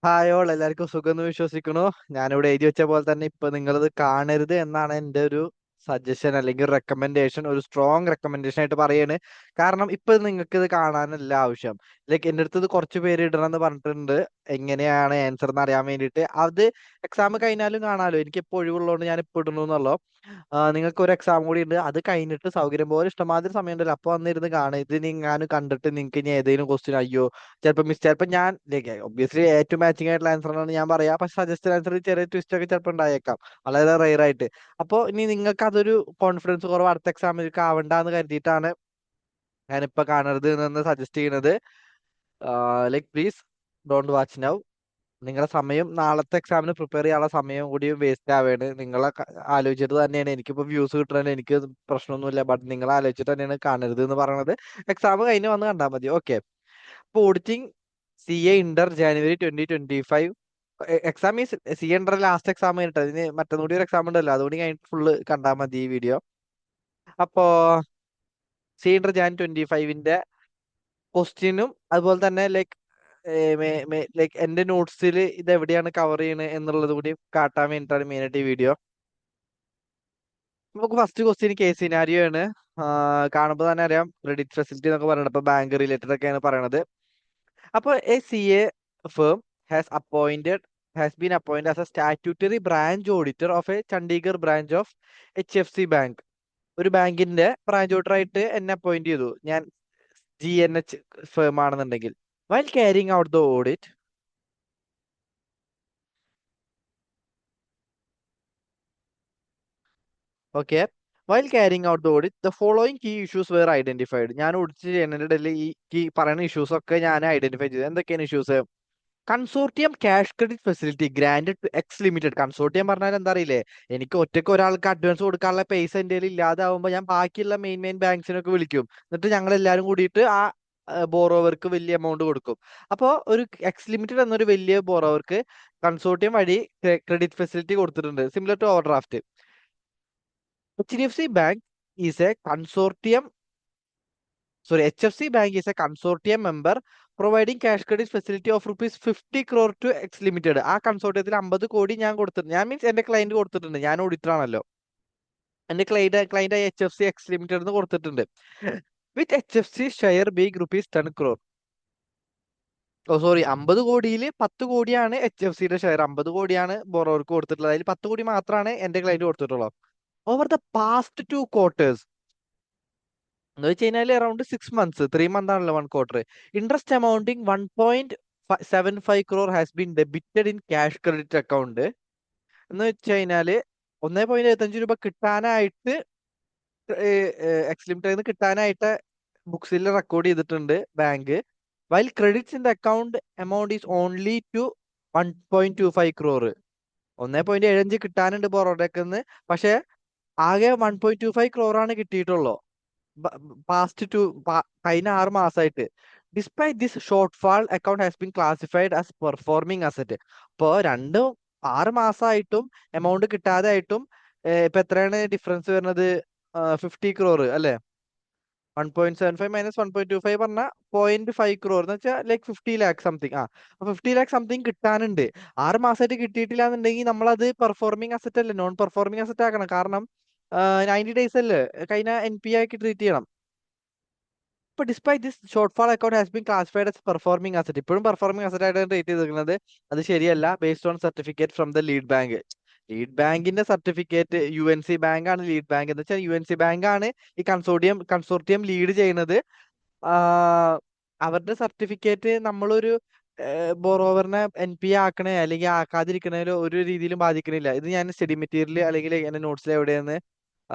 Hi all, എല്ലാവർക്കും സുഖമെന്ന് വിശ്വസിക്കുന്നു. ഞാനിവിടെ എഴുതി വെച്ച പോലെ തന്നെ ഇപ്പൊ നിങ്ങളിത് കാണരുത് എന്നാണ് എൻ്റെ ഒരു സജഷൻ അല്ലെങ്കിൽ റെക്കമെൻഡേഷൻ, ഒരു സ്ട്രോങ് റെക്കമെൻഡേഷൻ ആയിട്ട് പറയാണ്. കാരണം ഇപ്പൊ നിങ്ങൾക്ക് ഇത് കാണാനല്ല ആവശ്യം. ലൈക്ക് എൻ്റെ അടുത്ത് ഇത് കുറച്ച് പേര് ഇടണം എന്ന് പറഞ്ഞിട്ടുണ്ട്, എങ്ങനെയാണ് ആൻസർ എന്ന് അറിയാൻ വേണ്ടിയിട്ട്. അത് എക്സാം കഴിഞ്ഞാലും കാണാലോ, എനിക്ക് ഇപ്പോൾ ഒഴിവുള്ളതുകൊണ്ട് ഞാൻ ഇപ്പോൾ ഇടുന്നു എന്നുള്ളൂ. നിങ്ങൾക്ക് ഒരു എക്സാം കൂടി ഉണ്ട്, അത് കഴിഞ്ഞിട്ട് സൗകര്യം പോലെ ഇഷ്ടമാതിരി സമയം ഉണ്ടല്ലോ, അപ്പൊ വന്നിരുന്ന് കാണുക. ഇത് ഞാൻ കണ്ടിട്ട് നിങ്ങൾക്ക് ഇനി ഏതെങ്കിലും ക്വസ്റ്റ്യൻ അയ്യോ ചിലപ്പോൾ ഞാൻ ഒബ്വിയസ്ലി ഏറ്റവും മാച്ചിങ് ആയിട്ടുള്ള ആൻസർ ആണ് ഞാൻ പറയാ, പക്ഷെ സജസ്റ്റഡ് ആൻസർ ചെറിയ ട്വിസ്റ്റ് ഒക്കെ ചിലപ്പോൾ ഉണ്ടായേക്കാം, വളരെ റെയർ ആയിട്ട്. അപ്പോൾ ഇനി നിങ്ങൾക്ക് അതൊരു കോൺഫിഡൻസ് കുറവ് അടുത്ത എക്സാമിലേക്ക് ആവണ്ടെന്ന് കരുതിയിട്ടാണ് ഞാനിപ്പോ കാണരുത് എന്ന് സജസ്റ്റ് ചെയ്യുന്നത്. Like please don't watch now. നിങ്ങളുടെ സമയം, നാളത്തെ എക്സാമിന് പ്രിപ്പയർ ചെയ്യാനുള്ള സമയം കൂടി വേസ്റ്റ് ആവുകയാണ്. നിങ്ങളെ ആലോചിച്ചിട്ട് തന്നെയാണ്, എനിക്കിപ്പോ വ്യൂസ് കിട്ടണത്, എനിക്ക് പ്രശ്നമൊന്നുമില്ല, ബട്ട് നിങ്ങൾ ആലോചിച്ചിട്ട് തന്നെയാണ് കാണരുത് എന്ന് പറയുന്നത്. എക്സാം കഴിഞ്ഞ് വന്ന് കണ്ടാൽ മതി. ഓക്കെ. അപ്പോൾ auditing CA Inter January 2025. Exam means CA Inter last exam കഴിഞ്ഞിട്ട് അതിന് മറ്റൊന്നുകൂടി ഒരു എക്സാം ഉണ്ടല്ലോ, അതുകൂടി കഴിഞ്ഞിട്ട് ഫുള്ള് കണ്ടാൽ മതി ഈ വീഡിയോ. അപ്പോ CA ഇന്റർ ജാൻ 25ന്റെ ക്വസ്റ്റ്യനും അതുപോലെ തന്നെ ലൈക്ക് എന്റെ നോട്ട്സിൽ ഇത് എവിടെയാണ് കവർ ചെയ്യുന്നത് എന്നുള്ളത് കൂടി കാട്ടാൻ വേണ്ടിയിട്ടാണ് മെയിൻ ആയിട്ട് ഈ വീഡിയോ. നമുക്ക് ഫസ്റ്റ് ക്വസ്റ്റ്യൻ കേസ് സിനാരിയോ ആണ്. കാണുമ്പോൾ തന്നെ അറിയാം, ക്രെഡിറ്റ് ഫെസിലിറ്റി എന്നൊക്കെ പറയുന്നത് ഇപ്പൊ ബാങ്ക് റിലേറ്റഡ് ഒക്കെയാണ് പറയണത്. അപ്പോൾ a CA firm has appointed has been appointed as a statutory branch auditor of a Chandigarh branch of HFC Bank. ഒരു ബാങ്കിന്റെ ബ്രാഞ്ച് ഓഡിറ്റർ ആയിട്ട് എന്നെ അപ്പോയിന്റ് ചെയ്തു, ഞാൻ GNH ഫേം ആണെന്നുണ്ടെങ്കിൽ. While carrying out the audit, okay, while carrying out the audit the following key issues were identified. ഞാൻ audit ചെയ്യുന്നതിന്റെ ഈ കീ പറയുന്ന ഇഷ്യൂസ് ഒക്കെ ഞാൻ ഐഡന്റിഫൈ ചെയ്തു. എന്തൊക്കെയാണ് issues? Consortium cash credit facility granted to X limited. Consortium പറഞ്ഞാൽ എന്താ അറിയില്ലേ, എനിക്ക് ഒറ്റയ്ക്ക് ഒരാൾക്ക് അഡ്വാൻസ് കൊടുക്കാനുള്ള പൈസ എൻ്റെ കയ്യിൽ ഇല്ലാതാവുമ്പോൾ ഞാൻ ബാക്കിയുള്ള മെയിൻ ബാങ്ക്സിനൊക്കെ വിളിക്കും, എന്നിട്ട് ഞങ്ങൾ എല്ലാവരും കൂടിയിട്ട് ആ ബോറോവർക്ക് വലിയ എമൗണ്ട് കൊടുക്കും. അപ്പോൾ ഒരു എക്സ് ലിമിറ്റഡ് എന്നൊരു വലിയ ബോറോവർക്ക് കൺസോർട്ടിയം വഴി ക്രെഡിറ്റ് ഫെസിലിറ്റി കൊടുത്തിട്ടുണ്ട്, similar to overdraft. HDFC Bank is a consortium HFC Bank is a consortium member providing cash credit facility of ₹50 crore to X Limited. ആ കൺസോർട്ടിയത്തിൽ 50 കോടി ഞാൻ കൊടുത്തിട്ടുണ്ട്. ഞാൻ മീൻസ് എന്റെ ക്ലയന്റ് കൊടുത്തിട്ടുണ്ട്, ഞാൻ ഓഡിറ്റർ ആണല്ലോ. എന്റെ ക്ലയന്റ് HFC X Limited എന്ന് കൊടുത്തിട്ടുണ്ട്. വിത്ത് HFC ഷെയർ ബിഗ് ₹10 crore. ഓ സോറി, 50 കോടിയിൽ 10 കോടിയാണ് HFCയുടെ ഷെയർ, 50 കോടിയാണ് ബോറോർക്ക് കൊടുത്തിട്ടുള്ളത്, അതിൽ 10 കോടി മാത്രമാണ് എന്റെ ക്ലയന്റ് കൊടുത്തിട്ടുള്ളത്. ഓവർ ദ പാസ്റ്റ് 2 quarters എന്ന് വെച്ച് കഴിഞ്ഞാൽ അറൌണ്ട് 6 months, 3 months ആണല്ലോ 1 quarter. Interest amounting 1.75 crore has been debited in cash credit account. എന്ന് വെച്ച് കഴിഞ്ഞാല് 1.75 രൂപ കിട്ടാനായിട്ട് എക്സ് ലിമിറ്റഡ് കിട്ടാനായിട്ട് ബുക്സിൽ റെക്കോർഡ് ചെയ്തിട്ടുണ്ട് bank. While credits in the account amount is only to 1.25 crore. 1.75 കിട്ടാനുണ്ട് ബൊറോഡക്ക്, പക്ഷെ ആകെ 1.25 crore ആണ് കിട്ടിയിട്ടുള്ളൂ കഴിഞ്ഞ 6 മാസമായിട്ട്. Despite this short fall account has been classified as performing asset. ഇപ്പോൾ 6 മാസമായിട്ടും എമൗണ്ട് കിട്ടാതെ ആയിട്ടും ഇപ്പൊ എത്രയാണ് ഡിഫറൻസ് വരുന്നത്? 50 crore അല്ലെ? 1.75 മൈനസ് 1.25 പറഞ്ഞ 0.5 crore എന്ന് വെച്ചാൽ like 50 lakh something. 50 lakh something കിട്ടാനുണ്ട്. 6 മാസമായിട്ട് കിട്ടിയിട്ടില്ല എന്നുണ്ടെങ്കിൽ നമ്മളത് പെർഫോമിംഗ് അസറ്റ് അല്ലേ, നോൺ പെർഫോമിംഗ് അസറ്റ് ആക്കണം. കാരണം 90 days അല്ലേ, കഴിഞ്ഞ NPA ആക്കി ട്രീറ്റ് ചെയ്യണം. ഇപ്പൊ despite this short fall account has been classified as performing asset, ഇപ്പോഴും പെർഫോമിംഗ് അസറ്റ് ആയിട്ടാണ് ട്രീറ്റ് ചെയ്തിരിക്കുന്നത്. അത് ശരിയല്ല, based on certificate from the lead bank. Lead ബാങ്കിന്റെ സർട്ടിഫിക്കറ്റ്, UNC ബാങ്ക് ആണ് ലീഡ് ബാങ്ക്. എന്ന് വെച്ചാൽ UNC ബാങ്ക് ആണ് ഈ കൺസോർട്ടിയം ലീഡ് ചെയ്യുന്നത്. അവരുടെ സർട്ടിഫിക്കറ്റ് നമ്മളൊരു ബൊറോവറിനെ NPA ആക്കണേ അല്ലെങ്കിൽ ആക്കാതിരിക്കണേലോ ഒരു രീതിയിലും ബാധിക്കണില്ല. ഇത് ഞാൻ സ്റ്റഡി മെറ്റീരിയൽ അല്ലെങ്കിൽ എന്റെ നോട്ട്സിൽ എവിടെയെന്ന്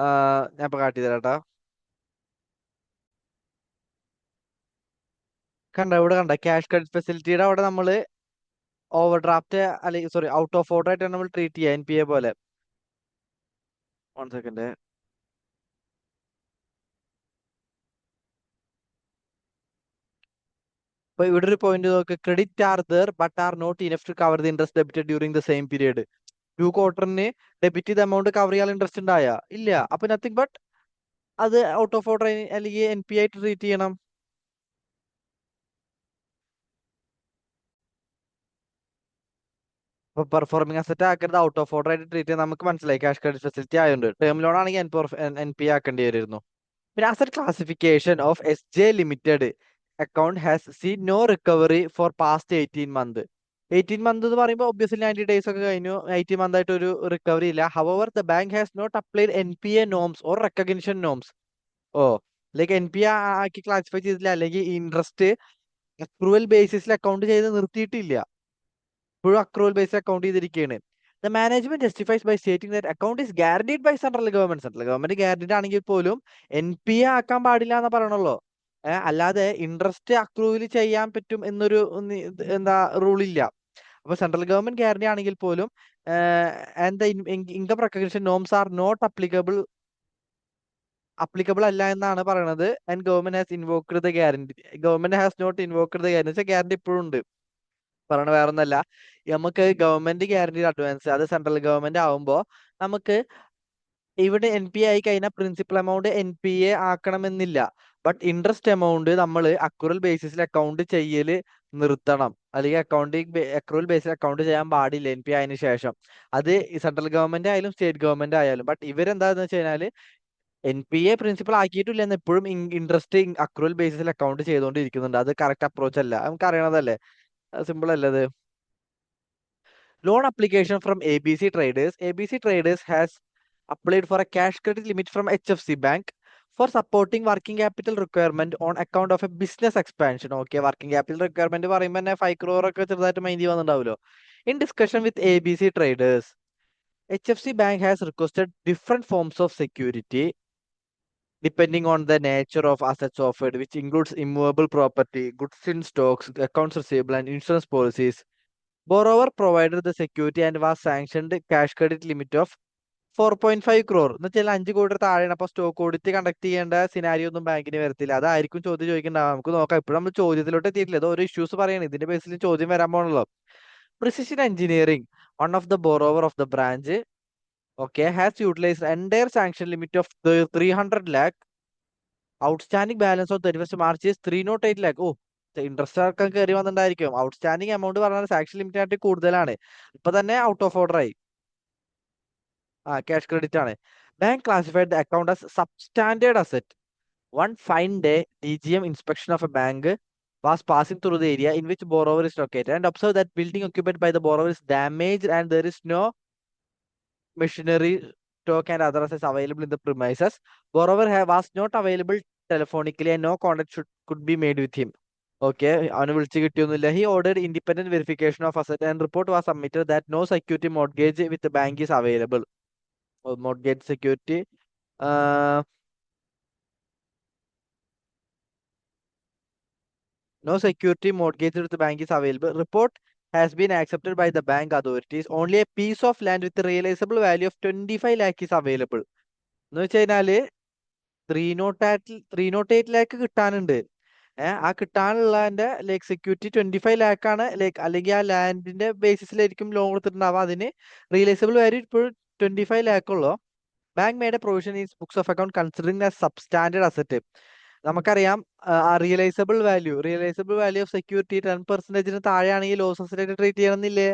ഞാൻ ഇപ്പൊ കാട്ടി തരാട്ടാ. ഇവിടെ കണ്ട ക്യാഷ് ക്രെഡിറ്റ് ഫെസിലിറ്റിയുടെ അവിടെ നമ്മള് ഓവർ ഡ്രാഫ്റ്റ് അല്ലെങ്കിൽ സോറി ഔട്ട് ഓഫ് ഓർഡർ ആയിട്ടാണ് നമ്മൾ ട്രീറ്റ് ചെയ്യുക NPA പോലെ. 1 second. അപ്പൊ ഇവിടെ ഒരു പോയിന്റ് നോക്ക്, credit are there but are not enough to cover the interest debited during the same period. 2 quarterന് ഡെബിറ്റ് ചെയ്ത എമൗണ്ട് കവർ ചെയ്യാൻ ഇൻട്രസ്റ്റ് ഉണ്ടായ ഇല്ല, അപ്പൊ നത്തിങ് ബട്ട് അത് ഔട്ട് ഓഫ് ഓർഡർ അല്ലെങ്കിൽ NPA ആയിട്ട് ട്രീറ്റ് ചെയ്യണം. അപ്പൊ പെർഫോമിംഗ് അസറ്റ് ആക്കരുത്, ഔട്ട് ഓഫ് ഓർഡർ ആയിട്ട് ട്രീറ്റ് ചെയ്യാൻ നമുക്ക് മനസ്സിലായി, ക്യാഷ് ക്രെഡിറ്റ് ഫെസിലിറ്റി ആയതുകൊണ്ട്. ടേം ലോൺ ആണെങ്കിൽ NPA ആക്കേണ്ടി വരുന്നു. പിന്നെ asset classification of SJ limited account has seen no recovery for past 18 month. 18 month എന്ന് പറയുമ്പോൾ ഒബ്വിയസ്ലി 90 days ഒക്കെ കഴിഞ്ഞു. 18 മന്ത് ആയിട്ട് ഒരു റിക്കവറി ഇല്ല. However the bank has not applied NPA norms or recognition norms. Oh, like NPA ആക്കി classify ചെയ്തില്ല, അല്ലെങ്കിൽ ഇൻട്രസ്റ്റ് അക്രൂവൽ ബേസിസിൽ അക്കൗണ്ട് ചെയ്ത് നിർത്തിയിട്ടില്ല, ഇപ്പോഴും അക്രൂവൽ ബേസിൽ അക്കൗണ്ട് ചെയ്തിരിക്കുകയാണ്. The management justifies by stating that account is guaranteed by central government. Central government guaranteed ആണെങ്കിൽ പോലും NPA ആക്കാൻ പാടില്ല എന്ന് പറയണല്ലോ. അല്ലാതെ ഇൻട്രസ്റ്റ് അക്രൂവൽ ചെയ്യാൻ പറ്റും എന്നൊരു എന്താ റൂൾ ഇല്ല. അപ്പൊ സെൻട്രൽ ഗവൺമെന്റ് ഗ്യാരണ്ടി ആണെങ്കിൽ പോലും and the income recognition norms are not applicable അല്ല എന്നാണ് പറയുന്നത്. And government has invoked the guarantee. Government has not invoked the guarantee. Guarantee ഇപ്പോഴും ഉണ്ട്. പറയണ വേറെ ഒന്നല്ല, നമുക്ക് ഗവൺമെന്റ് ഗ്യാരണ്ടി അഡ്വാൻസ്, അത് സെൻട്രൽ ഗവൺമെന്റ് ആവുമ്പോ നമുക്ക് ഇവിടെ NPA ആയി കഴിഞ്ഞാൽ പ്രിൻസിപ്പൽ എമൗണ്ട് NPA ആക്കണമെന്നില്ല. ബട്ട് ഇൻട്രസ്റ്റ് എമൗണ്ട് നമ്മൾ അക്രൂവൽ ബേസിസിൽ അക്കൗണ്ട് ചെയ്യല് നിർത്തണം, അല്ലെങ്കിൽ അക്രൂവൽ ബേസിൽ അക്കൗണ്ട് ചെയ്യാൻ പാടില്ല NPA ആയതിനു ശേഷം. അത് സെൻട്രൽ ഗവൺമെന്റ് ആയാലും സ്റ്റേറ്റ് ഗവൺമെന്റ് ആയാലും. ബട്ട് ഇവരെന്താന്ന് വെച്ച് കഴിഞ്ഞാല് NPA പ്രിൻസിപ്പൽ ആക്കിയിട്ടില്ല എന്ന് എപ്പോഴും ഇൻട്രസ്റ്റ് അക്രൂവൽ ബേസിസിൽ അക്കൗണ്ട് ചെയ്തുകൊണ്ടിരിക്കുന്നുണ്ട്. അത് കറക്റ്റ് അപ്രോച്ച് അല്ല, നമുക്ക് അറിയണതല്ലേ, സിമ്പിൾ അല്ലേ അത്. Loan application from ABC Traders. ABC Traders has applied for a cash credit limit from HFC Bank for supporting working capital requirement on account of a business expansion. Okay, working capital requirement പറയുമ്പോൾ തന്നെ 5 crore ഒക്കെ ചെറുതായിട്ട് mind വന്നിട്ടുണ്ടാവുമല്ലോ. In discussion with ABC Traders, HFC Bank has requested different forms of security depending on the nature of assets offered, which includes immovable property, goods in stocks, accounts receivable, and insurance policies. Borrower provided the security and was sanctioned cash credit limit of 4.5 crore. എന്ന് വെച്ചാൽ 5 കോടി താഴെയാണ്. അപ്പൊ stock audit conduct ചെയ്യേണ്ട scenario ഒന്നും ബാങ്കിന് വരത്തില്ല. അതായിരിക്കും ചോദ്യം ചോദിക്കേണ്ടത്. നമുക്ക് നോക്കാം. ഇപ്പോഴും നമ്മൾ ചോദ്യത്തിലോട്ട് എത്തിയിട്ടില്ല, ഇത് ഓരോ ഇഷ്യൂസ് പറയണം, ഇതിന്റെ ബേസിൽ ചോദ്യം വരാൻ പോകണല്ലോ. Precision Engineering, one of the borrower of the branch, okay, has utilized entire sanction limit of the 300 lakh. Outstanding balance of 31st March is 308 lakh. Oh, interest ഒക്കെ കയറി വന്നിട്ടുണ്ടായിരിക്കും. ഔട്ട്സ്റ്റാൻഡിങ് എമൗണ്ട് പറഞ്ഞാൽ സാക്ഷൻ ലിമിറ്റ് ആയിട്ട് കൂടുതലാണ്. ഇപ്പൊ തന്നെ out of order ആയി. Cash credit ആണ്. Bank classified the account as substandard asset. One fine day, DGM inspection of a bank was passing through the area in which borrower is located and observed that building occupied by the borrower is damaged and there is no machinery, stock and other assets available in the premises. Borrower was not available telephonically and no contact could be made with him. Okay, അവന് വിളിച്ച് കിട്ടിയൊന്നുമില്ല. He ordered independent verification of asset and report was submitted that no security mortgage with the bank is available. Mortgage security. No security mortgage with the bank is available. Report has been accepted by the bank authorities. Only a piece of land with a realizable value of 25 lakh is available. എന്ന് വെച്ച് കഴിഞ്ഞാല് 308 ലാക്ക് കിട്ടാനുണ്ട്. ആ കിട്ടാനുള്ളതിന്റെ like security 25 lakh ആണ്. Like അല്ലെങ്കിൽ ആ ലാൻഡിന്റെ ബേസിസിലായിരിക്കും loan കൊടുത്തിട്ടുണ്ടാവുക. അതിന് realisable value ഇപ്പോൾ 25 ലാക്ക് ഉള്ളൂ. Bank made A provision is books of account considering as substandard asset. നമുക്കറിയാം റിയലൈസബിൾ വാല്യൂ ഓഫ് സെക്യൂരിറ്റി 10% താഴെയാണെങ്കിൽ ലോസ് അസറ്റ് ആയിട്ട് ട്രീറ്റ് ചെയ്യണമെന്നില്ലേ.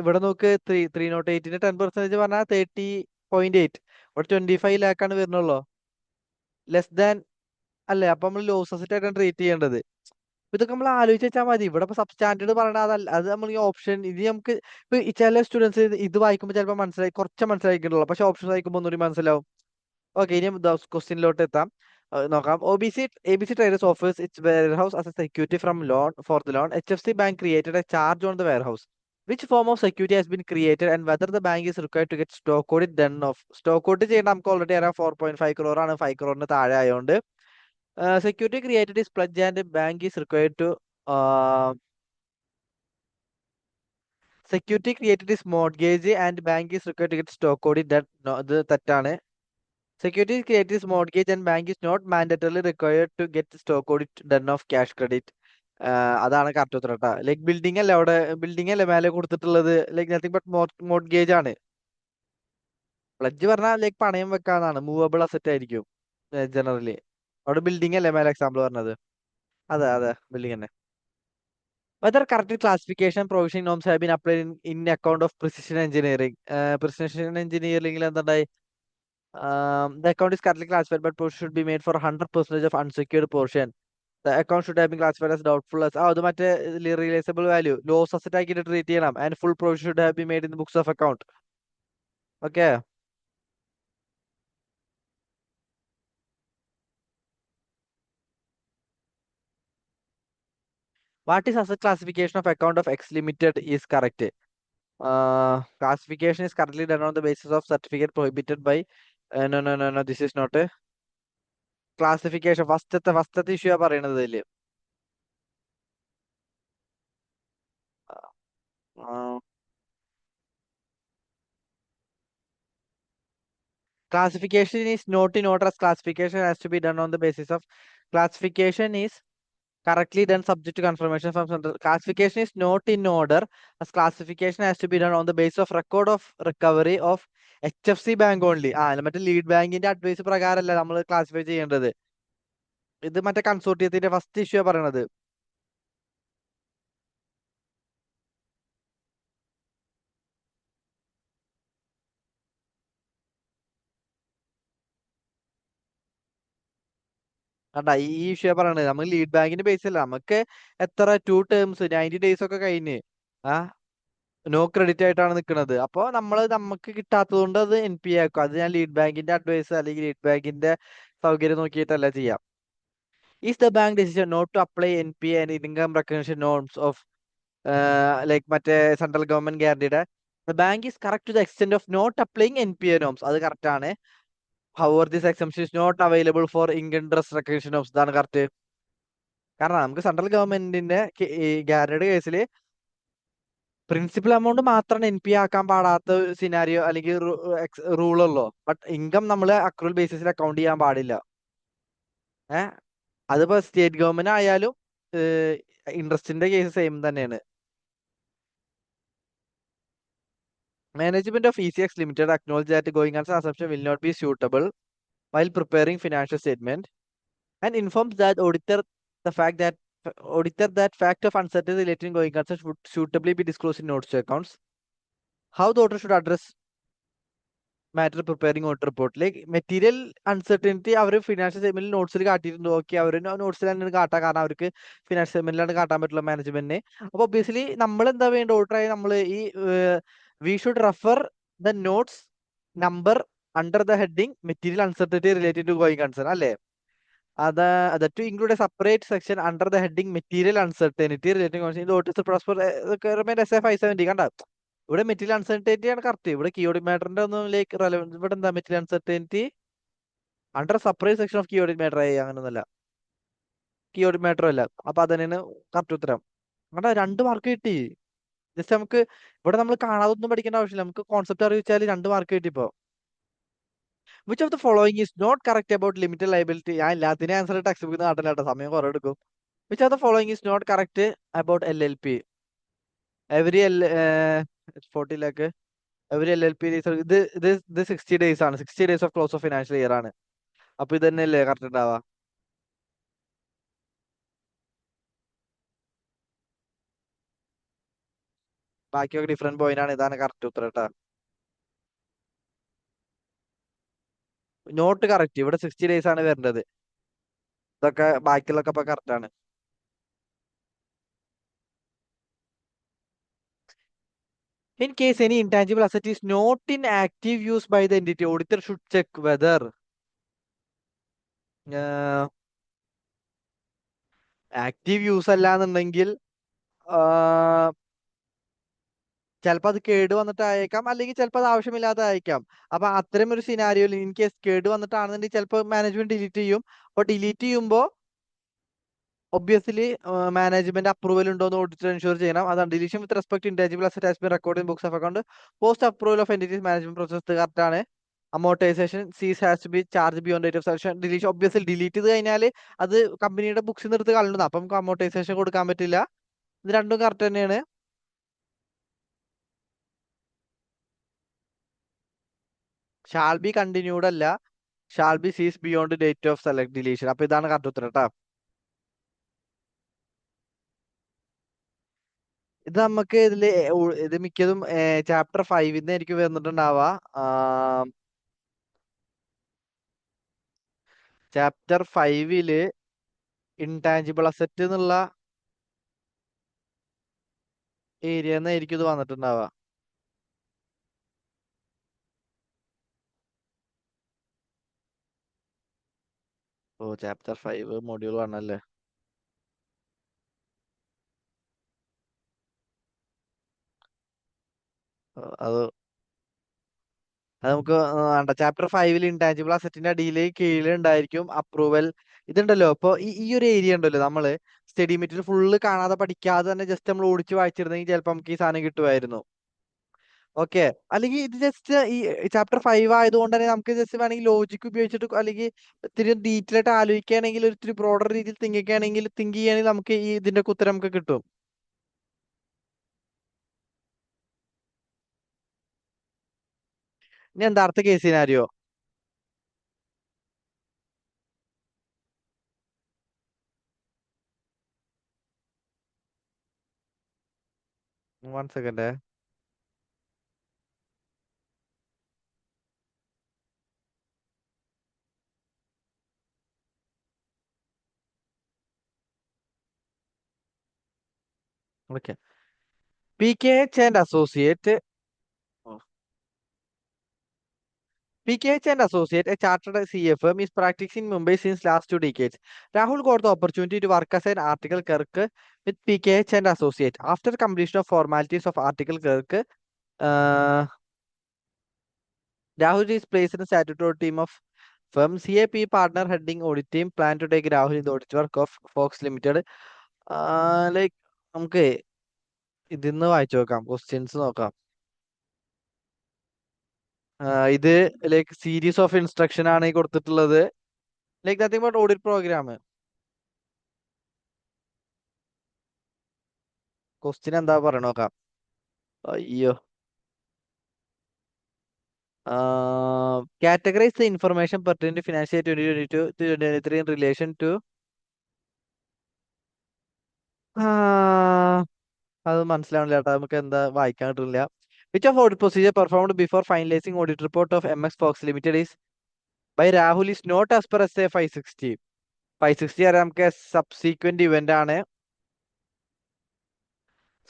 ഇവിടെ നോക്ക് 308ന്റെ 10% പറഞ്ഞാൽ 30.8. ഇവിടെ 25 ലാക്കാണ് വരുന്നുള്ളൂ, ലെസ് ദാൻ അല്ലേ. അപ്പൊ നമ്മൾ ലോസ് അസറ്റ് ആയിട്ടാണ് ട്രീറ്റ് ചെയ്യേണ്ടത്. ഇതൊക്കെ നമ്മൾ ആലോചിച്ച് വെച്ചാൽ മതി. ഇവിടെ ഇപ്പൊ സബ്സ്റ്റാൻഡേർഡ് പറയണ അതല്ല, അത് നമ്മൾ ഈ ഓപ്ഷൻ ഇത് നമുക്ക് ഇപ്പൊ ചില സ്റ്റുഡൻസ് ഇത് വായിക്കുമ്പോൾ ചിലപ്പോൾ കുറച്ച് മനസ്സിലാക്കിയിട്ടുള്ളൂ, പക്ഷെ ഓപ്ഷൻ വായിക്കുമ്പോൾ ഒന്നുകൂടി മനസ്സിലാവും. ഓക്കെ, ഇനി ക്വസ്റ്റ്യനിലോട്ട് എത്താം. നോക്കാം. ABC Traders offers its warehouse as a security from loan for the loan. HFC Bank created a charge on the warehouse. Which form of security has been created and whether the bank is required to get stock audit done of? Stock audit ചെയ്യേണ്ട നമുക്ക് already അറിയാം, 4.5 crore ആണ്. 5 crore താഴെ ആയതുകൊണ്ട് security created is pledge and bank is required to security created is mortgage and bank is required to get stock audit. That no, ഇത് തെറ്റാണ്. Security created is mortgage and bank is not mandatorily required to get stock audit done of cash credit. അതാണ് correct ഉത്തരം കേട്ടോ. Like building അല്ലേ, അവിടെ building അല്ലേ മേലെ കൊടുത്തിട്ടുള്ളത്, ലൈക്ക് നത്തിങ് ബട്ട് മോർട്ട്ഗേജ് ആണ്. പ്ലഡ്ജ് പറഞ്ഞാൽ ലൈക്ക് പണയം വെക്കാന്നാണ്, മൂവബിൾ അസറ്റ് ആയിരിക്കും ജനറലി. അവിടെ ബിൽഡിംഗ് അല്ലേ മേലെ എക്സാമ്പിൾ പറഞ്ഞത്. അതെ അതെ, ബിൽഡിംഗ് തന്നെ. whether correct classification provision norms have been applied in account of precision engineering. Precision engineering എന്തായി, the account is correctly classified, but portion should be made for 100% of unsecured portion. The account should have been classified as doubtful as അത് മറ്റേ realizable value loss asset ആക്കിയിട്ട് treat ചെയ്യണം, and full provision should have been made in the books of account. Okay. What is asset classification of account of X Limited is correct. Classification is currently done on the basis of certificate prohibited by. No. This is not a classification. ഫസ്റ്റത്തെ issue പറയണത് ഇതില്. Classification is not in order, as classification has to be done on the basis of. Classification is correctly done subject to confirmation from central. Classification is not in order, as classification has to be done on the basis of record of recovery of HFC bank only. മറ്റേ lead ബാങ്കിന്റെ advice പ്രകാരമല്ല നമ്മൾ classify ചെയ്യേണ്ടത്. ഇത് മറ്റേ കൺസോർട്ടിയത്തിന്റെ first issue പറയണത്. കണ്ടാ ഈ issue പറയണത് നമ്മൾ ലീഡ് ബാങ്കിന്റെ ബേസ് അല്ല, നമുക്ക് എത്ര 2 ടേംസ് 90 ഡേയ്സ് ഒക്കെ കഴിഞ്ഞ് നോ ക്രെഡിറ്റ് ആയിട്ടാണ് നിൽക്കുന്നത്. അപ്പോൾ നമുക്ക് കിട്ടാത്തത് കൊണ്ട് അത് NPA ആക്കും. അത് ഞാൻ ലീഡ് ബാങ്കിന്റെ അഡ്വൈസ് അല്ലെങ്കിൽ ലീഡ് ബാങ്കിന്റെ സൗകര്യം നോക്കിയിട്ടല്ല ചെയ്യാം. Is the bank decision not to apply NPA and income recognition norms of like മറ്റേ central government guaranteed, the bank is correct to the extent of not applying NPA norms. അത് correct ആണ്. However, this exemption is not available for interest recognition norms. ഇതാണ് correct. കാരണം നമുക്ക് central ഗവൺമെന്റിന്റെ guaranteed കേസിൽ principal amount മാത്രമാണ് NPA ആക്കാൻ പാടാത്ത scenario അല്ലെങ്കിൽ റൂളുള്ളൂ. ബട്ട് ഇൻകം നമ്മൾ അക്രൂവൽ ബേസിസിൽ അക്കൗണ്ട് ചെയ്യാൻ പാടില്ല. അതിപ്പോ സ്റ്റേറ്റ് ഗവൺമെന്റ് ആയാലും ഇൻട്രസ്റ്റിന്റെ കേസ് സെയിം തന്നെയാണ്. Management of ECX Limited acknowledge that going concern assumption will not be suitable while preparing financial statement, and informs that auditor that fact of uncertainty relating going concern should suitably be disclosed in notes to accounts. How the auditor should address matter preparing audit report, like material uncertainty അവർ financial സ്റ്റേറ്റ്മെന്റിൽ നോട്ട്സിൽ കാട്ടിയിട്ടുണ്ട്. Okay, അവർ നോട്ട്സിൽ തന്നെയാണ് കാട്ടാം, കാരണം അവർക്ക് ഫിനാൻഷ്യൽ സ്റ്റേറ്റ്മെന്റിലാണ് കാട്ടാൻ പറ്റുള്ള മാനേജ്മെന്റിന്. അപ്പൊ ഒബ്വിയസ്ലി നമ്മൾ എന്താ വേണ്ട ഓഡിറ്ററായി നമ്മൾ ഈ we should refer the notes number under the heading material uncertainty related to going concern അല്ലേ. അത് to include a separate section under the heading material uncertainty related SA570. കണ്ട ഇവിടെ മെറ്റീരിയൽ അൺസർട്ടനിറ്റി ആണ് കറക്റ്റ്. ഇവിടെ കിയോഡിക് മാറ്ററിന്റെ ഒന്നും ലൈക്ക് റെലവൻസ് ഇവിടെ എന്താ material uncertainty under separate section of key audit matter ആയി, അങ്ങനൊന്നല്ല, കിയോഡിക് മാറ്റർ അല്ല. അപ്പൊ അതന്നെയാണ് കറക്റ്റ് ഉത്തരം. കണ്ട 2 മാർക്ക് കിട്ടി. ജസ്റ്റ് നമുക്ക് ഇവിടെ നമ്മൾ കാണാതൊന്നും പഠിക്കേണ്ട ആവശ്യമില്ല, നമുക്ക് കോൺസെപ്റ്റ് അറിയിച്ചാൽ 2 മാർക്ക് കിട്ടി. ഇപ്പോ which of the following is not correct about limited liability. ഞാൻ എല്ലാത്തിനും ആൻസർ ടെക്സ്റ്റ് ബുക്ക് നാട്ടിലാട്ടോ, സമയം കുറെ എടുക്കും. Which of the following is not correct about LLP. Every 40 lakh every LLP ഇത് 60 ഡേയ്സ് ആണ്. 60 days of close of financial year ആണ്. അപ്പൊ ഇത് തന്നെയല്ലേ കറക്റ്റ് ഉണ്ടാവുക. ബാക്കിയൊക്കെ ഡിഫറെന്റ് പോയിന്റ് ആണ്. ഇതാണ് കറക്റ്റ് ഉത്തരം കേട്ടോ. നോട്ട് കറക്റ്റ് ഇവിടെ 60 ഡേയ്സ് ആണ് വരേണ്ടത്. ഇതൊക്കെ ബാക്കിയുള്ളൊക്കെ ഇപ്പൊ കറക്റ്റ് ആണ്. In case any intangible asset is not in active use by the entity, auditor should check whether active use അല്ല എന്നുണ്ടെങ്കിൽ ചിലപ്പോൾ അത് കേട് വന്നിട്ട് അയക്കാം, അല്ലെങ്കിൽ ചിലപ്പോൾ അത് ആവശ്യമില്ലാതെ അയക്കാം. അപ്പൊ അത്തരം ഒരു സിനാരിയോയിൽ ഇൻ കേസ് കേട് വന്നിട്ടാണെന്നുണ്ടെങ്കിൽ ചിലപ്പോൾ മാനേജ്മെന്റ് ഡിലീറ്റ് ചെയ്യും. അപ്പൊ ഡിലീറ്റ് ചെയ്യുമ്പോൾ ഒബ്വിയസ്ലി മാനേജ്മെന്റ് അപ്രൂവൽ ഉണ്ടോ എന്ന് ഓഡിറ്റർ എൻഷുർ ചെയ്യണം. അതാണ് deletion with respect intangible asset has been record in books of account post approval of entities management process. Correct ആണ്. Amortisation ceases has to be charge beyond date of selection. Deletion obviously delete ചെയ്ത് കഴിഞ്ഞാൽ അത് കമ്പനിയുടെ ബുക്സിൽ നിർത്തി കളയുന്നത്, അപ്പൊ നമുക്ക് amortisation കൊടുക്കാൻ പറ്റില്ല. ഇത് രണ്ടും കറക്റ്റ് തന്നെയാണ്. ഷാൾ ബി കണ്ടിന്യൂഡ് അല്ല, ഷാൾ ബി സീസ് beyond date of select deletion. അപ്പൊ ഇതാണ് കറക്റ്റ് ഉത്തരം കേട്ടോ. ഇത് നമുക്ക് ഇത് മിക്കതും ചാപ്റ്റർ 5 ആയിരിക്കും വന്നിട്ടുണ്ടാവുക. ചാപ്റ്റർ 5 ഇൻടാഞ്ചിബിൾ അസറ്റ് എന്നുള്ള ഏരിയ എന്നായിരിക്കും ഇത് വന്നിട്ടുണ്ടാവുക. ഓ, ചാപ്റ്റർ 5 മൊഡ്യൂൾ 1 അല്ലേ? അത് നമുക്ക് വേണ്ട. ചാപ്റ്റർ 5 ഇൻടാഞ്ചിബിൾ അസറ്റിന്റെ അടിയിൽ കീഴിലുണ്ടായിരിക്കും അപ്രൂവൽ. ഇതുണ്ടല്ലോ, ഇപ്പൊ ഈ ഒരു ഏരിയ ഉണ്ടല്ലോ, നമ്മള് സ്റ്റഡി മെറ്റീരിയൽ ഫുള്ള് കാണാതെ പഠിക്കാതെ തന്നെ ജസ്റ്റ് നമ്മൾ ഓടിച്ച് വായിച്ചിരുന്നെങ്കിൽ ചിലപ്പോൾ നമുക്ക് ഈ സാധനം കിട്ടുമായിരുന്നു. ഓക്കെ. അല്ലെങ്കിൽ ഇത് ജസ്റ്റ് ഈ ചാപ്റ്റർ 5 ആയതുകൊണ്ട് തന്നെ നമുക്ക് ജസ്റ്റ് വേണമെങ്കിൽ ലോജിക് ഉപയോഗിച്ചിട്ട് അല്ലെങ്കിൽ ഇത്തിരി ഡീറ്റെയിൽ ആയിട്ട് ആലോചിക്കുകയാണെങ്കിൽ ഒരു ഇത്തിരി ബ്രോഡർ രീതിയിൽ തിങ്ക് ചെയ്യുകയാണെങ്കിൽ നമുക്ക് ഈ ഇതിന്റെ ഉത്തരം നമുക്ക് കിട്ടും. ഇനി എന്താ അടുത്ത case scenario? 1 second. Okay. PKH and Associate. PKH and Associate, a chartered CA firm, is practicing in Mumbai since last 2 decades. Rahul got the opportunity to work as an article clerk with PKH and Associate. After completion of formalities of article clerk, Rahul is placed in a statutory team of firm. CAP partner heading audit team plan to take Rahul in the audit work of Fox Limited. Like, നമുക്ക് ഇതിന്ന് വായിച്ചു നോക്കാം, questions നോക്കാം. ഇത് like series of instruction ആണ് ഈ കൊടുത്തിട്ടുള്ളത്. Like nothing but audit program. Question എന്താ പറയണ നോക്കാം. അയ്യോ. Categorize the information pertaining to financial year 2022 to 2023 in relation to. അത് മനസ്സിലാവണില്ല കേട്ടോ, നമുക്ക് എന്താ വായിക്കാൻ കിട്ടുന്നില്ല. Which of audit procedure performed before finalizing audit report of MX Fox Limited is by Rahul is not as per SA 560. 560 അറിയാം നമുക്ക് subsequent event ആണ്.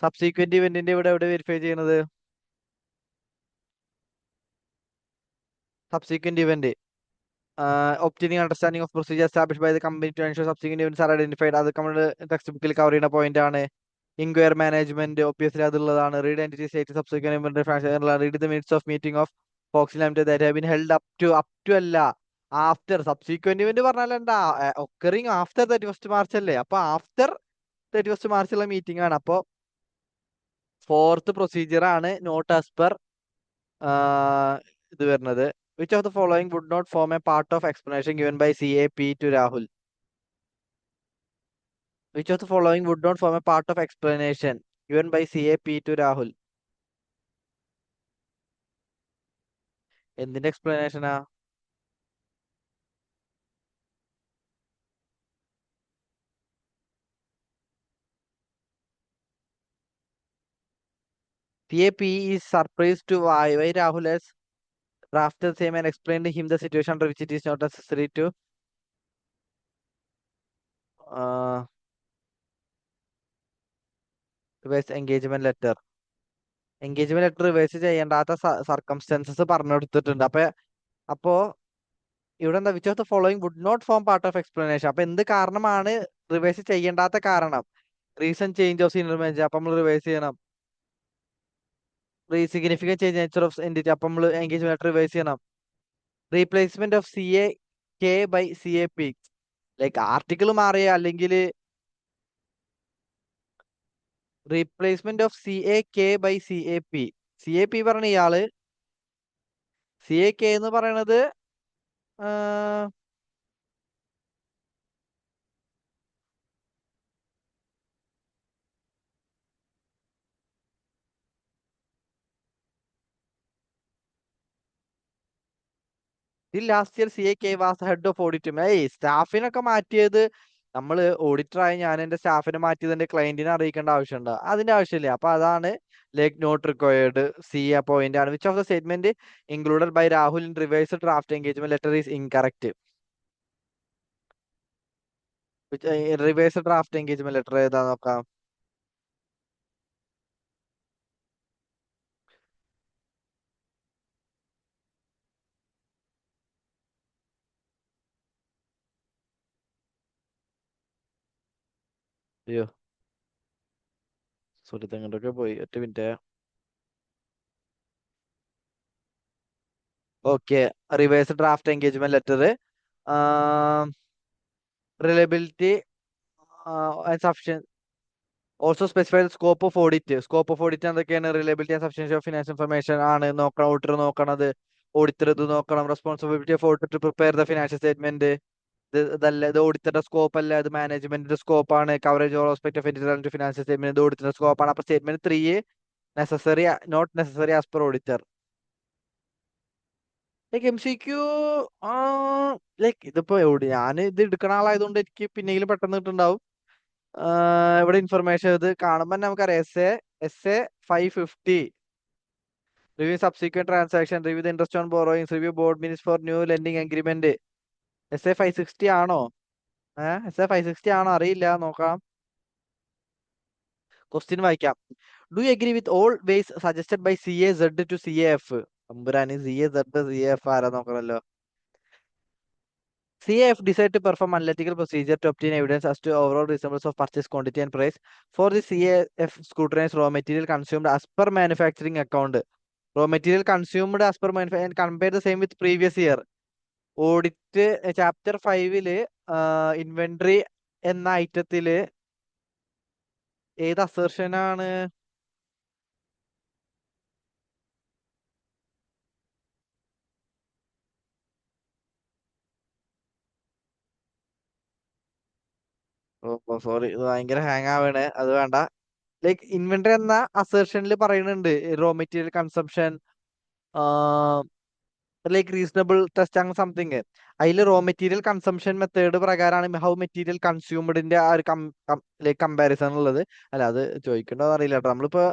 സബ്സീക്വന്റ് ഇവന്റിന്റെ ഇവിടെ വെരിഫൈ ചെയ്യുന്നത്? Subsequent event obtaining understanding of procedure established by the company to ensure subsequent events are identified. അത് നമ്മുടെ text ബുക്കിൽ cover ചെയ്യുന്ന point ആണ്. ഇൻക്വയർ മാനേജ്മെന്റ് ഒബ്വിയസ്ലി അതുള്ളതാണ്. Read entity state subsequent read the minutes of meeting of Fox limited that have been held up to അല്ല after. Subsequent event പറഞ്ഞാൽ എന്താ, occurring after 31st March അല്ലേ? അപ്പൊ after 31st മാർച്ചുള്ള meeting ആണ്. അപ്പൊ fourth procedure ആണ് not as per ഇത് വരുന്നത്. Which of the following would not form a part of explanation given by CAP to Rahul? Which of the following would not form a part of explanation given by CAP to Rahul? എന്തിന്റെ explanation ആ? CAP is surprised to why Rahul has drafted the same and explained to him the situation under which it is not necessary to revise engagement letter. Engagement letter revise ചെയ്യേണ്ടാത്ത circumstances പറഞ്ഞെടുത്തിട്ടുണ്ട്. അപ്പോ ഇവിടെ എന്താ, which of the following would not form part of explanation. അപ്പൊ എന്ത് കാരണമാണ് revise ചെയ്യേണ്ടാത്ത കാരണം? Reason change of senior manager, അപ്പൊ നമ്മൾ റിവേഴ്സ് ചെയ്യണം. Significant change nature of entity, അപ്പൊ നമ്മൾ എൻഗേജ്മെന്റ് ലെറ്റർ റിവേഴ്സ് ചെയ്യണം. Replacement of CAK by CAP, like article മാറിയ അല്ലെങ്കിൽ replacement of CAK by CAP. CAP പറഞ്ഞ ഇയാള്, CAK എന്ന് പറയണത് last year CAK was head of audit. സ്റ്റാഫിനൊക്കെ മാറ്റിയത് നമ്മൾ ഓഡിറ്ററായി ഞാൻ എന്റെ സ്റ്റാഫിനെ മാറ്റിയത് എന്റെ ക്ലയന്റിനെ അറിയിക്കേണ്ട ആവശ്യമുണ്ടോ? അതിന്റെ ആവശ്യമില്ല. അപ്പൊ അതാണ് like not required C A point ആണ്. Which of the statement included by Rahul in revise draft engagement letter is incorrect? Revise draft engagement letter ഏതാ നോക്കാം. അയ്യോ സോറി, തെങ്ങോട്ടൊക്കെ പോയി, ഒറ്റ minute. Okay, revise draft engagement letter, reliability sufficient also specified scope of audit. Scope of audit എന്തൊക്കെയാണ്? Reliability and sufficiency of financial information ആണ് നോക്കണം. Auditor നോക്കണത്, ഓഡിറ്റർ ഇത് നോക്കണം. Responsibility of auditor to prepare the financial statement. ഇതല്ല, ഇത് ഓഡിറ്ററുടെ scope അല്ല, ഇത് മാനേജ്മെന്റിന്റെ സ്കോപ്പ് ആണ്. Coverage all respect of internal financial statement, ഇത് ഓഡിറ്ററുടെ സ്കോപ്പ് ആണ്. അപ്പൊ statement 3 necessary, not necessary as per auditor. Like MCQ, ആ ലൈക്ക് ഇതിപ്പോ എവിടെ ഞാൻ ഇത് എടുക്കണ ആളായതുകൊണ്ട് എനിക്ക് പിന്നെങ്കിലും പെട്ടെന്ന് കിട്ടുന്നുണ്ടാവും. ഇവിടെ ഇൻഫർമേഷൻ ഇത് കാണുമ്പോൾ നമുക്കറിയാം. S A 550, review subsequent transaction, review the interest on borrowings, review board minutes for new lending agreement. SA 560 ആണോ? SA 560 ആണോ അറിയില്ല, നോക്കാം. ക്വസ്റ്റ്യൻ വായിക്കാം. Do you agree with all ways suggested by CAZ to CAF? അമ്പുരാനി, CAZ CAF ആരാ നോക്കണല്ലോ. CAF decided to perform analytical procedure to obtain evidence as to overall resemblance of purchase quantity and price for the CAF scrutinized raw material consumed as per manufacturing account. Raw material consumed as per manufacturing, and compare the same with previous year. Audit chapter 5 inventory എന്ന ഐറ്റത്തില് ഏത് assertion ആണ്? ഓ sorry, ഇത് ഭയങ്കര hang ആവാണ്, അത് വേണ്ട. Like inventory എന്ന അസേർഷനിൽ പറയുന്നുണ്ട് raw material consumption like reasonable test അങ്ങനെ സംതിങ്. അതിൽ റോ മെറ്റീരിയൽ കൺസംഷൻ മെത്തേഡ് പ്രകാരമാണ് ഹൗ മെറ്റീരിയൽ കൺസ്യൂംഡിന്റെ ആ ഒരു ലൈക്ക് കമ്പാരിസൺ ഉള്ളത്. അല്ല അത് ചോദിക്കണ്ടോ അറിയില്ല കേട്ടോ. നമ്മളിപ്പോ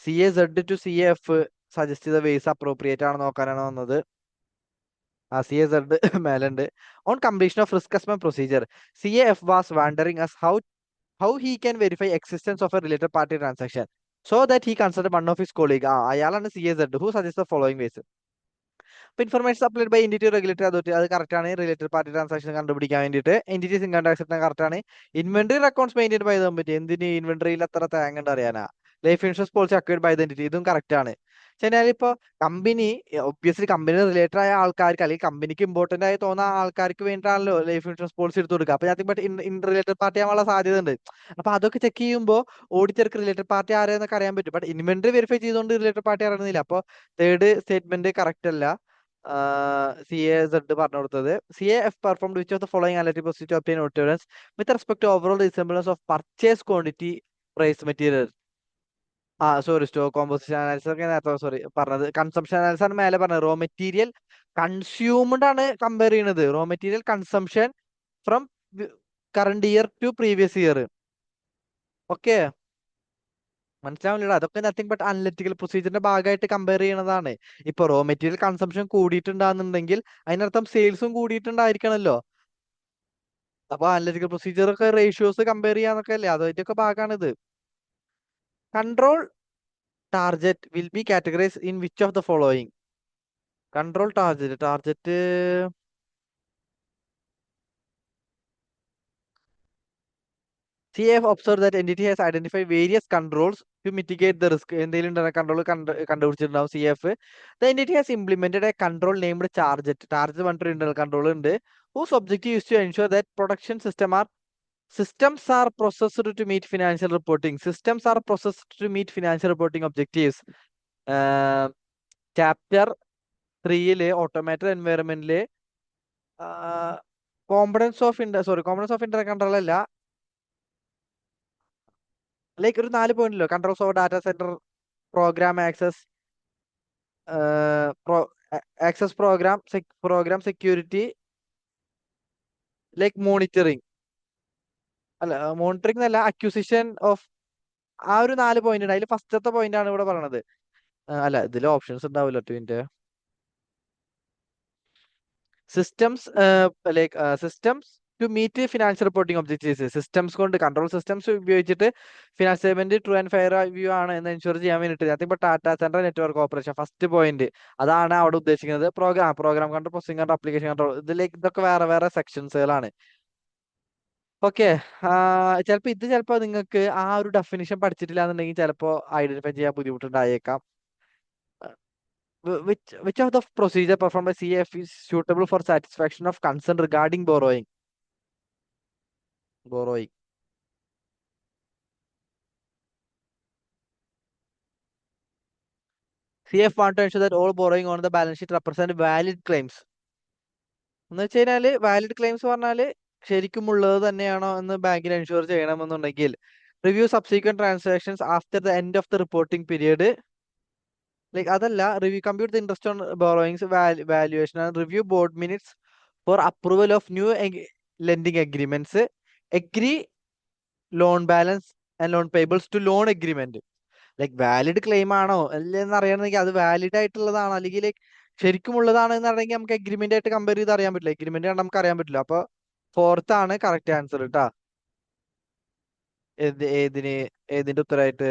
CAZ ടു CAF സജസ്റ്റ് ചെയ്ത വേസ് അപ്രോപ്രിയേറ്റ് ആണ് നോക്കാനാണ് വന്നത്. CAZ മേലുണ്ട്. On completion of risk assessment procedure, CAF was wondering as how he can verify existence of a related party transaction so that he consulted one of his colleague. അയാളാണ് CAZ who suggests the following ways. ഇപ്പൊ information supplied by entity regulatory authority, അത് correct ആണ്. Related party transaction കണ്ടുപിടിക്കാൻ വേണ്ടിയിട്ട് entities income tax correct ആണ്. Inventory accounts maintain by the company, എന്തിന് ഇൻവെന്ററിയിൽ അത്ര തേങ്ങ ഉണ്ട് അറിയാനാ. Life insurance policy acquired by the entity, ഇതും കറക്റ്റ് ആണ്. എന്നാൽ ഇപ്പൊ കമ്പനി ഒബ്വിയസ്ലി കമ്പനി റിലേറ്റഡ് ആയ ആൾക്കാർക്ക് അല്ലെങ്കിൽ കമ്പനിക്ക് ഇമ്പോർട്ടന്റ് ആയി തോന്നുന്ന ആൾക്കാർക്ക് വേണ്ടിയിട്ടാണല്ലോ ലൈഫ് ഇൻഷുറൻസ് പോളിസി എടുത്തു കൊടുക്കുക. അപ്പൊ ഞാൻ ബട്ട് ഇൻ റിലേറ്റഡ് പാർട്ടി ആവാനുള്ള സാധ്യത ഉണ്ട്. അപ്പൊ അതൊക്കെ ചെക്ക് ചെയ്യുമ്പോൾ ഓഡിറ്റർക്ക് റിലേറ്റഡ് പാർട്ടി ആരെയെന്നൊക്കെ അറിയാൻ പറ്റും. ബട്ട് ഇൻവെന്ററി വെരിഫൈ ചെയ്തുകൊണ്ട് റിലേറ്റഡ് പാർട്ടി അറിയുന്നില്ല. അപ്പൊ തേർഡ് സ്റ്റേറ്റ്മെന്റ് കറക്റ്റ് അല്ല. CAZ പറഞ്ഞു കൊടുത്തത്. CAF performed which of the following analytic procedure to obtain occurrence with respect to overall resemblance of purchase quantity, price, material. Sorry, stock composition analysis ഒക്കെ നേരത്തെ sorry പറഞ്ഞത്. Consumption analysis ആണ് മേലെ പറഞ്ഞത്. Raw material consumed ആണ് compare ചെയ്യുന്നത്. Raw material consumption from current year to previous year. Okay, മനസ്സിലാവില്ല. അതൊക്കെ നത്തിങ് ബട്ട് അനലിറ്റിക്കൽ പ്രൊസീജിയറിന്റെ ഭാഗമായിട്ട് കമ്പയർ ചെയ്യണതാണ്. ഇപ്പൊ റോ മെറ്റീരിയൽ കൺസംഷൻ കൂടിയിട്ടുണ്ടാകുന്നുണ്ടെങ്കിൽ അതിനർത്ഥം സെയിൽസും കൂടിയിട്ടുണ്ടായിരിക്കണല്ലോ. അപ്പൊ അനലിറ്റിക്കൽ പ്രൊസീജിയർ ഒക്കെ റേഷ്യോസ് കമ്പയർ ചെയ്യാന്നൊക്കെ അല്ലേ, അതിന്റെയൊക്കെ ഭാഗമാണിത്. Control target will be categorise in which of the following? Control target CAF observed that entity has identified various controls to mitigate the risk. എന്തെങ്കിലും control കണ്ടുപിടിച്ചിട്ടുണ്ടാവും CAF. The entity has implemented a control named Target. Target പറഞ്ഞിട്ട് internal control ഉണ്ട്. Whose objective is to ensure that production systems are processed to meet financial reporting. Systems are processed to meet financial reporting objectives. Chapter 3 automated എൻവയറമെന്റിലെ components of inter control അല്ല, like ഒരു 4 പോയിന്റിലോ controls of data centre, program access, access program security, like monitoring. അല്ല monitoring എന്നല്ല, acquisition of ആ ഒരു 4 point ഉണ്ട്. അതിൽ ഫസ്റ്റത്തെ പോയിന്റ് ആണ് ഇവിടെ പറയണത്. അല്ല ഇതിൽ ഓപ്ഷൻസ് ഉണ്ടാവില്ല, ഒറ്റ systems like systems to meet financial reporting objectives. Systems കൊണ്ട് കൺട്രോൾ സിസ്റ്റംസ് ഉപയോഗിച്ചിട്ട് finance statement true and fair view ആണ് എന്ന് എൻഷുർ ചെയ്യാൻ വേണ്ടിയിട്ട് അതിപ്പോ Tata central network operation first point അതാണ് അവിടെ ഉദ്ദേശിക്കുന്നത്. Program control, processing control, application control, ഇതിലേക്ക് ഇതൊക്കെ വേറെ വേറെ സെക്ഷൻസുകളാണ്. ഓക്കെ. ചിലപ്പോ ചിലപ്പോ നിങ്ങൾക്ക് ആ ഒരു ഡെഫിനിഷൻ പഠിച്ചിട്ടില്ല എന്നുണ്ടെങ്കിൽ ചിലപ്പോ ഐഡന്റിഫൈ ചെയ്യാൻ ബുദ്ധിമുട്ടുണ്ടായേക്കാം. Which of the procedure performed by CF is suitable for satisfaction of concern regarding borrowing? Borrowing. CF want to ensure that all borrowing on the balance sheet represent valid claims. എന്ന് വെച്ച് കഴിഞ്ഞാല് valid claims പറഞ്ഞാല് ശരിക്കും ഉള്ളത് തന്നെയാണോ എന്ന് ബാങ്കിൽ ensure ചെയ്യണമെന്നുണ്ടെങ്കിൽ review subsequent transactions after the end of the reporting period. Like അതല്ല, review compute the interest on borrowings valuation and review board minutes for approval of new lending agreements, agree loan balance and loan payables to loan agreement. Like valid claim ആണോ അല്ലെന്ന് അറിയണമെങ്കിൽ അത് valid ആയിട്ടുള്ളതാണോ അല്ലെങ്കിൽ like ശരിക്കും ഉള്ളതാണോ എന്നറിയെങ്കിൽ നമുക്ക് agreement ആയിട്ട് compare ചെയ്ത് അറിയാൻ പറ്റില്ല. അഗ്രിമെന്റ് കണ്ട് നമുക്ക് അറിയാൻ പറ്റില്ല. അപ്പൊ ഫോർത്ത് ആണ് കറക്റ്റ് ആൻസർ കേട്ടാ. ഏതിന് ഏതിന്റെ ഉത്തരമായിട്ട്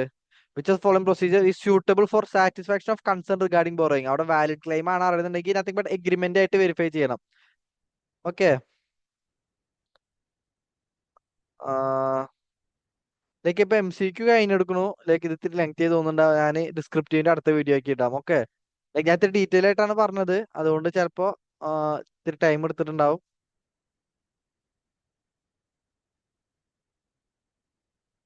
which of following procedure is suitable for satisfaction of concern regarding borrowing. അവിടെ വാലിഡ് ക്ലെയിം ആണ് അറിയുന്നുണ്ടെങ്കിൽ നത്തിങ് ബട്ട് എഗ്രിമെന്റ് ആയിട്ട് വെരിഫൈ ചെയ്യണം. ഓക്കെ. ലൈക്ക് ഇപ്പൊ MCQ കഴിഞ്ഞെടുക്കണു. ലൈക്ക് ഇത് ഇത്തിരി ലെങ്ത് ചെയ്ത് തോന്നുന്നുണ്ടാവും. ഞാൻ ഡിസ്ക്രിപ്റ്റീവിന്റെ അടുത്ത വീഡിയോ ആക്കി ഇടാം. ഓക്കെ. ലൈക്ക് ഞാൻ ഇത്തിരി ഡീറ്റെയിൽ ആയിട്ടാണ് പറഞ്ഞത്, അതുകൊണ്ട് ചിലപ്പോ ഇത്തിരി ടൈം എടുത്തിട്ടുണ്ടാവും.